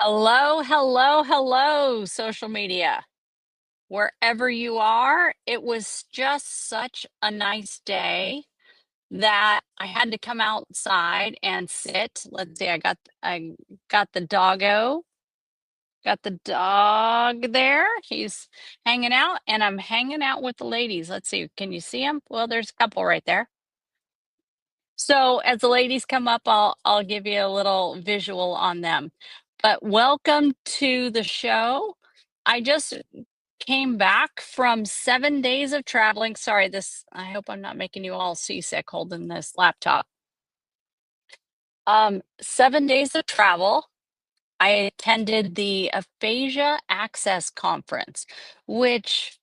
Hello, hello, hello, social media. Wherever you are, it was just such a nice day that I had to come outside and sit. Let's see, I got the doggo, got the dog there. He's hanging out, and I'm hanging out with the ladies. Let's see, can you see him? Well, there's a couple right there. So as the ladies come up, I'll give you a little visual on them. But welcome to the show. I just came back from 7 days of traveling. Sorry, this I hope I'm not making you all seasick holding this laptop. 7 days of travel. I attended the Aphasia Access Conference, which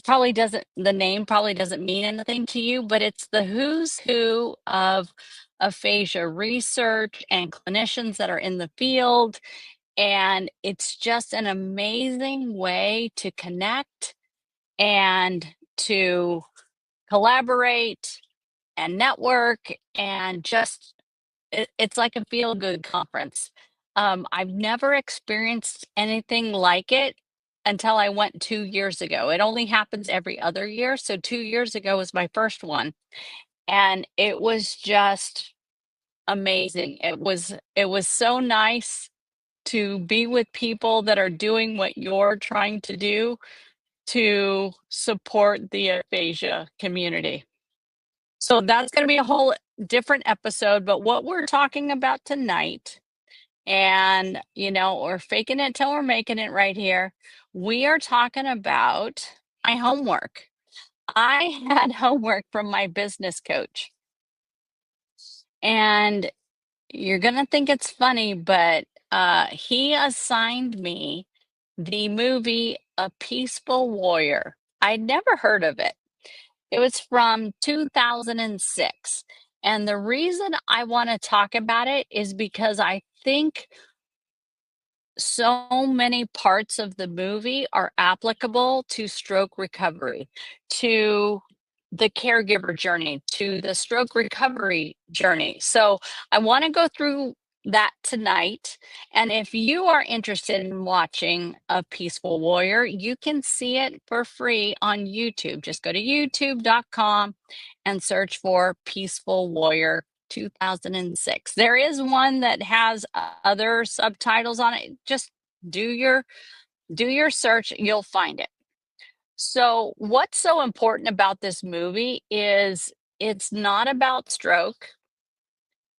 probably doesn't the name probably doesn't mean anything to you, but it's the who's who of aphasia research and clinicians that are in the field. And it's just an amazing way to connect and to collaborate and network and just it's like a feel good conference. I've never experienced anything like it until I went 2 years ago. It only happens every other year. So 2 years ago was my first one. And it was just amazing. It was so nice to be with people that are doing what you're trying to do to support the aphasia community. So that's going to be a whole different episode. But what we're talking about tonight, and we're faking it till we're making it right here. We are talking about my homework. I had homework from my business coach, and you're going to think it's funny, but he assigned me the movie A Peaceful Warrior. I'd never heard of it. It was from 2006. And the reason I want to talk about it is because I think so many parts of the movie are applicable to stroke recovery, to the caregiver journey, to the stroke recovery journey. So I want to go through that tonight. And if you are interested in watching A Peaceful Warrior, you can see it for free on YouTube. Just go to youtube.com and search for Peaceful Warrior 2006. There is one that has other subtitles on it. Just do your search, you'll find it. So, what's so important about this movie is it's not about stroke,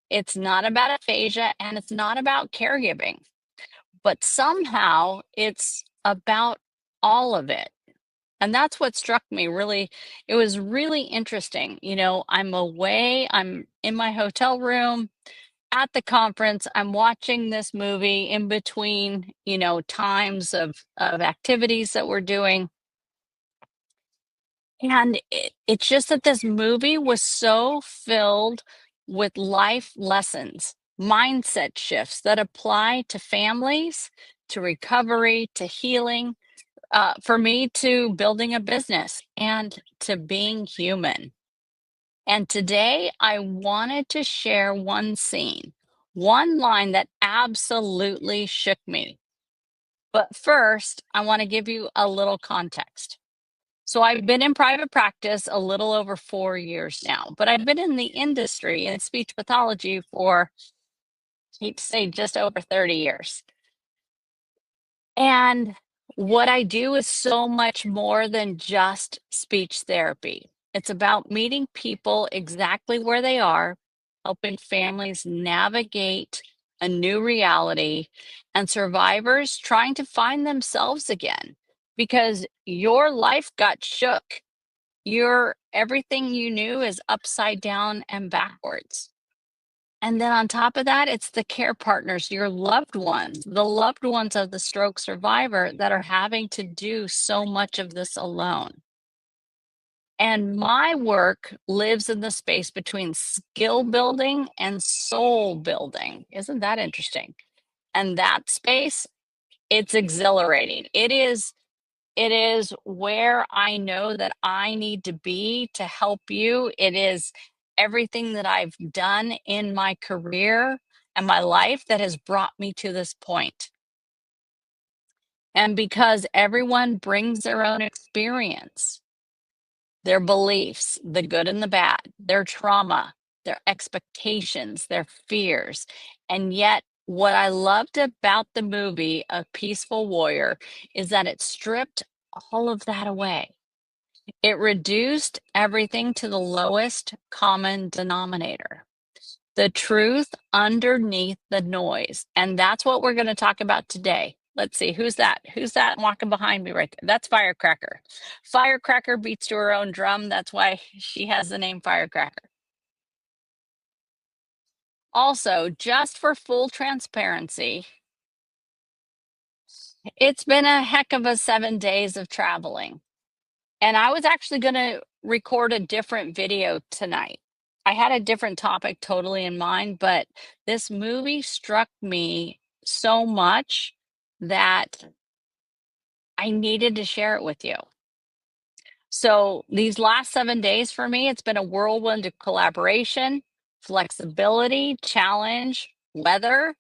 it's not about aphasia, and it's not about caregiving, but somehow it's about all of it. And that's what struck me really. It was really interesting. I'm away, I'm in my hotel room at the conference, I'm watching this movie in between, times of activities that we're doing. And it's just that this movie was so filled with life lessons, mindset shifts that apply to families, to recovery, to healing, for me, to building a business and to being human. And today I wanted to share one scene, one line that absolutely shook me. But first, I want to give you a little context. So I've been in private practice a little over 4 years now, but I've been in the industry in speech pathology for, I hate to say, just over 30 years. And what I do is so much more than just speech therapy. It's about meeting people exactly where they are, helping families navigate a new reality, and survivors trying to find themselves again because your life got shook. Your everything you knew is upside down and backwards. And then on top of that, it's the care partners, your loved ones, the loved ones of the stroke survivor that are having to do so much of this alone. And my work lives in the space between skill building and soul building. Isn't that interesting? And that space, it's exhilarating. It is where I know that I need to be to help you. It is everything that I've done in my career and my life that has brought me to this point. And because everyone brings their own experience, their beliefs, the good and the bad, their trauma, their expectations, their fears. And yet, what I loved about the movie, A Peaceful Warrior, is that it stripped all of that away. It reduced everything to the lowest common denominator, the truth underneath the noise. And that's what we're going to talk about today. Let's see, who's that? Who's that walking behind me right there? That's Firecracker. Firecracker beats to her own drum. That's why she has the name Firecracker. Also, just for full transparency, it's been a heck of a 7 days of traveling. And I was actually going to record a different video tonight. I had a different topic totally in mind, but this movie struck me so much that I needed to share it with you. So, these last 7 days for me, it's been a whirlwind of collaboration, flexibility, challenge, weather.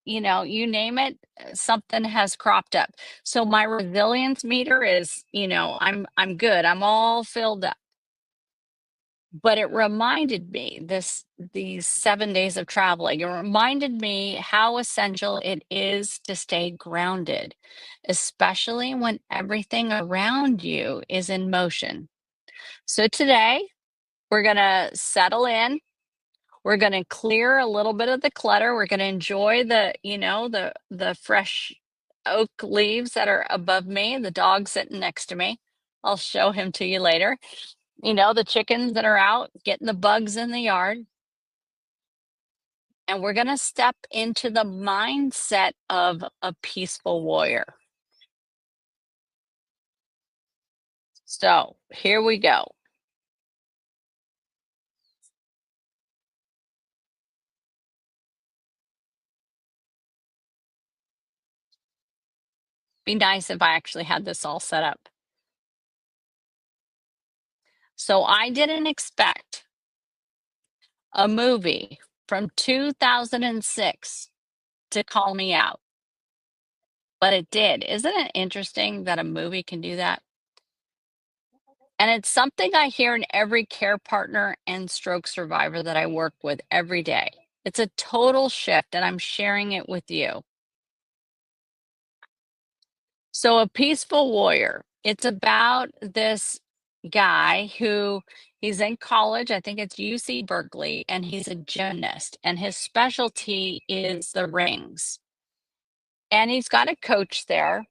You name it, something has cropped up. So my resilience meter is, I'm good. I'm all filled up. But it reminded me, these 7 days of traveling, it reminded me how essential it is to stay grounded, especially when everything around you is in motion. So today we're going to settle in. We're going to clear a little bit of the clutter. We're going to enjoy the fresh oak leaves that are above me, the dog sitting next to me. I'll show him to you later. The chickens that are out getting the bugs in the yard. And we're going to step into the mindset of a peaceful warrior. So here we go. Be nice if I actually had this all set up. So I didn't expect a movie from 2006 to call me out, but it did. Isn't it interesting that a movie can do that? And it's something I hear in every care partner and stroke survivor that I work with every day. It's a total shift, and I'm sharing it with you. So, A Peaceful Warrior, it's about this guy who he's in college. I think it's UC Berkeley, and he's a gymnast, and his specialty is the rings. And he's got a coach there.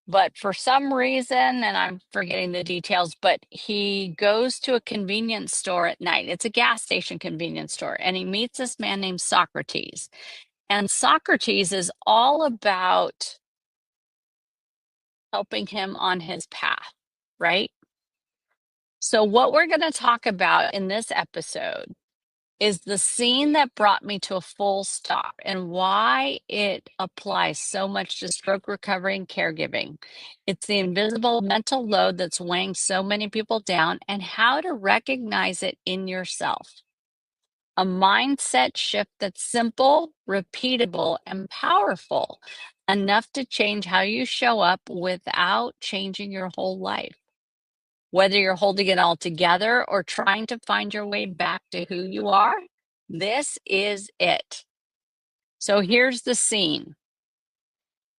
But for some reason, and I'm forgetting the details, but he goes to a convenience store at night. It's a gas station convenience store, and he meets this man named Socrates. And Socrates is all about helping him on his path, right? So, what we're going to talk about in this episode is the scene that brought me to a full stop and why it applies so much to stroke recovery and caregiving. It's the invisible mental load that's weighing so many people down and how to recognize it in yourself. A mindset shift that's simple, repeatable, and powerful enough to change how you show up without changing your whole life. Whether you're holding it all together or trying to find your way back to who you are, this is it. So here's the scene.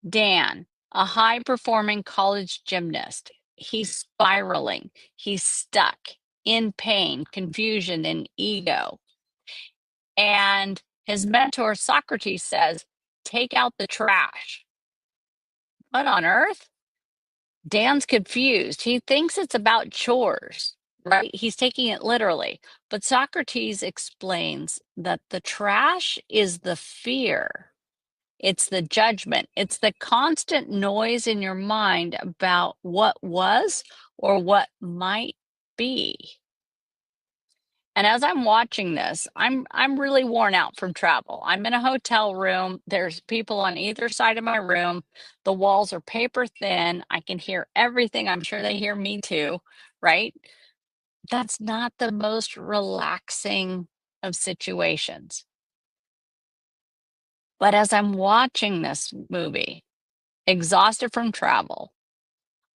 Dan, a high performing college gymnast, he's spiraling, he's stuck in pain, confusion, and ego. And his mentor, Socrates, says, take out the trash. What on earth? Dan's confused. He thinks it's about chores, right? He's taking it literally. But Socrates explains that the trash is the fear, it's the judgment, it's the constant noise in your mind about what was or what might be. And as I'm watching this, I'm really worn out from travel. I'm in a hotel room. There's people on either side of my room. The walls are paper thin. I can hear everything. I'm sure they hear me too, right? That's not the most relaxing of situations. But as I'm watching this movie, exhausted from travel,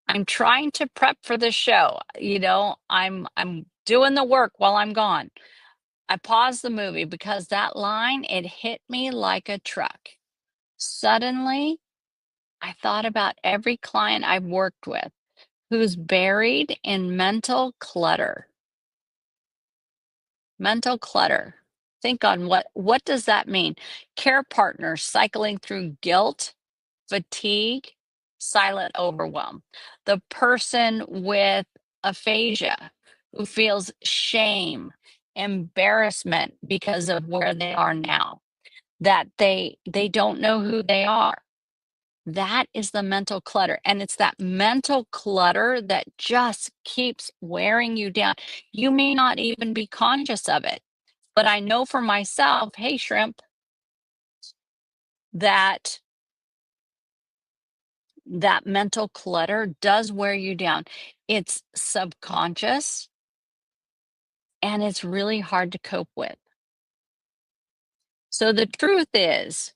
I'm trying to prep for the show. I'm doing the work while I'm gone. I paused the movie because that line, it hit me like a truck. Suddenly, I thought about every client I've worked with who's buried in mental clutter. Mental clutter. Think on what does that mean? Care partners cycling through guilt, fatigue, silent overwhelm. The person with aphasia who feels shame, embarrassment because of where they are now, that they don't know who they are. That is the mental clutter, and it's that mental clutter that just keeps wearing you down. You may not even be conscious of it, but I know for myself, hey, shrimp, that that mental clutter does wear you down. It's subconscious and it's really hard to cope with. So the truth is,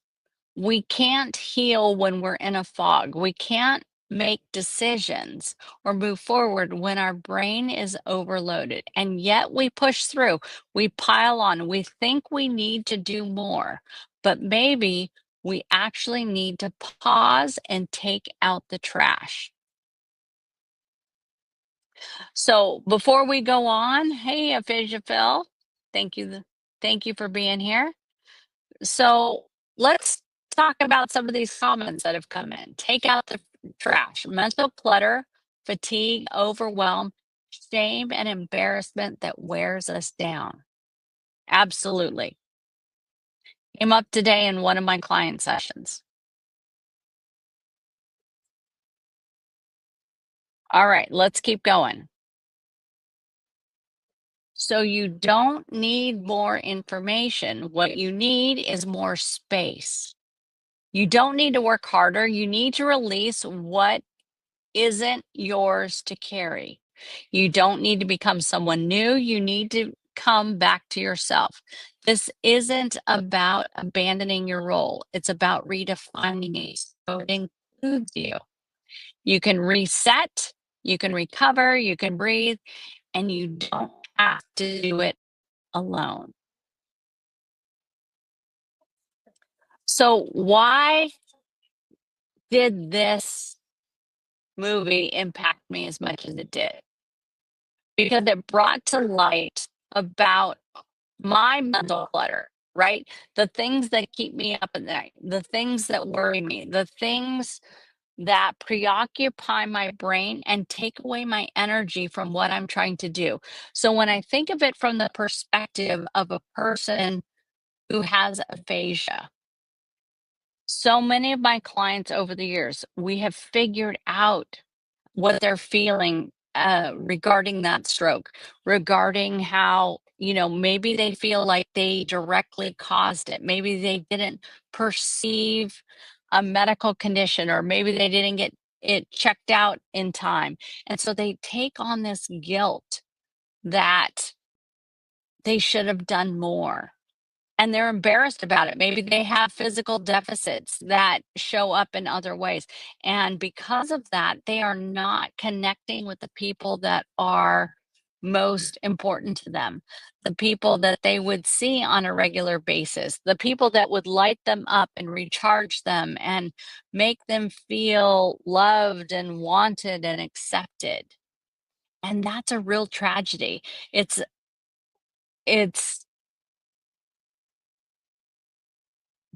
we can't heal when we're in a fog. We can't make decisions or move forward when our brain is overloaded. And yet we push through, we pile on, we think we need to do more, but maybe we actually need to pause and take out the trash. So before we go on, hey, Aphasia Phil, thank you. Thank you for being here. So let's talk about some of these comments that have come in. Take out the trash, mental clutter, fatigue, overwhelm, shame, and embarrassment that wears us down. Absolutely. Came up today in one of my client sessions. All right, let's keep going. So you don't need more information. What you need is more space. You don't need to work harder. You need to release what isn't yours to carry. You don't need to become someone new. You need to come back to yourself. This isn't about abandoning your role, it's about redefining it. So it includes you. You can reset, you can recover, you can breathe, and you don't have to do it alone. So, why did this movie impact me as much as it did? Because it brought to light about my mental clutter, right? The things that keep me up at night, the things that worry me, the things that preoccupy my brain and take away my energy from what I'm trying to do. So when I think of it from the perspective of a person who has aphasia, so many of my clients over the years, we have figured out what they're feeling regarding that stroke, regarding how, maybe they feel like they directly caused it. Maybe they didn't perceive a medical condition, or maybe they didn't get it checked out in time. And so they take on this guilt that they should have done more, and they're embarrassed about it. Maybe they have physical deficits that show up in other ways. And because of that, they are not connecting with the people that are most important to them, the people that they would see on a regular basis, the people that would light them up and recharge them and make them feel loved and wanted and accepted. And that's a real tragedy. It's, it's,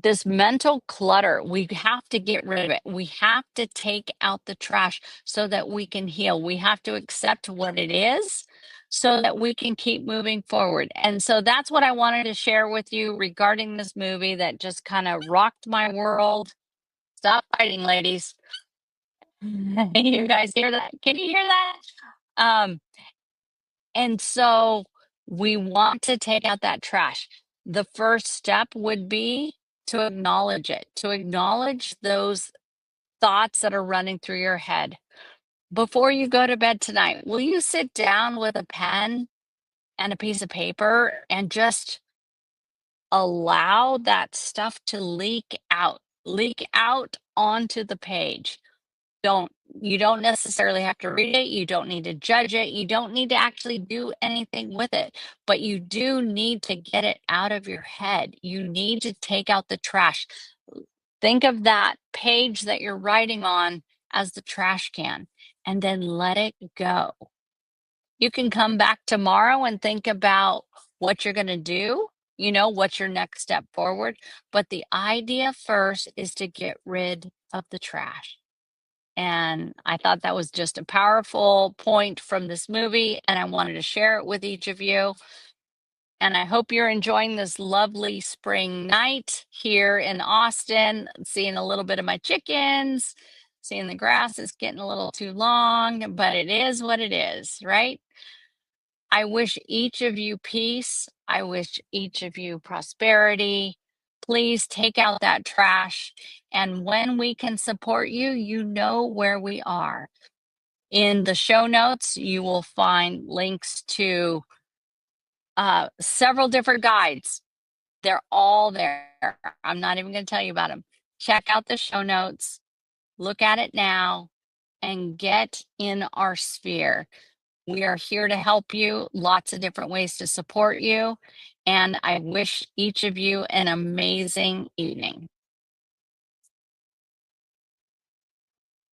this mental clutter, we have to get rid of it. We have to take out the trash so that we can heal. We have to accept what it is so that we can keep moving forward. And so that's what I wanted to share with you regarding this movie that just kind of rocked my world. Stop fighting, ladies. You guys hear that? Can you hear that? Um, and so we want to take out that trash. The first step would be to acknowledge it, to acknowledge those thoughts that are running through your head. Before you go to bed tonight, will you sit down with a pen and a piece of paper and just allow that stuff to leak out onto the page. Don't you don't necessarily have to read it, you don't need to judge it, you don't need to actually do anything with it, but you do need to get it out of your head. You need to take out the trash. Think of that page that you're writing on as the trash can, and then let it go. You can come back tomorrow and think about what you're gonna do, what's your next step forward, but the idea first is to get rid of the trash. And I thought that was just a powerful point from this movie, and I wanted to share it with each of you. And I hope you're enjoying this lovely spring night here in Austin, seeing a little bit of my chickens, seeing the grass is getting a little too long, but it is what it is, right? I wish each of you peace. I wish each of you prosperity. Please take out that trash. And when we can support you, you know where we are. In the show notes, you will find links to several different guides. They're all there. I'm not even going to tell you about them. Check out the show notes, look at it now, and get in our sphere. We are here to help you, lots of different ways to support you. And I wish each of you an amazing evening.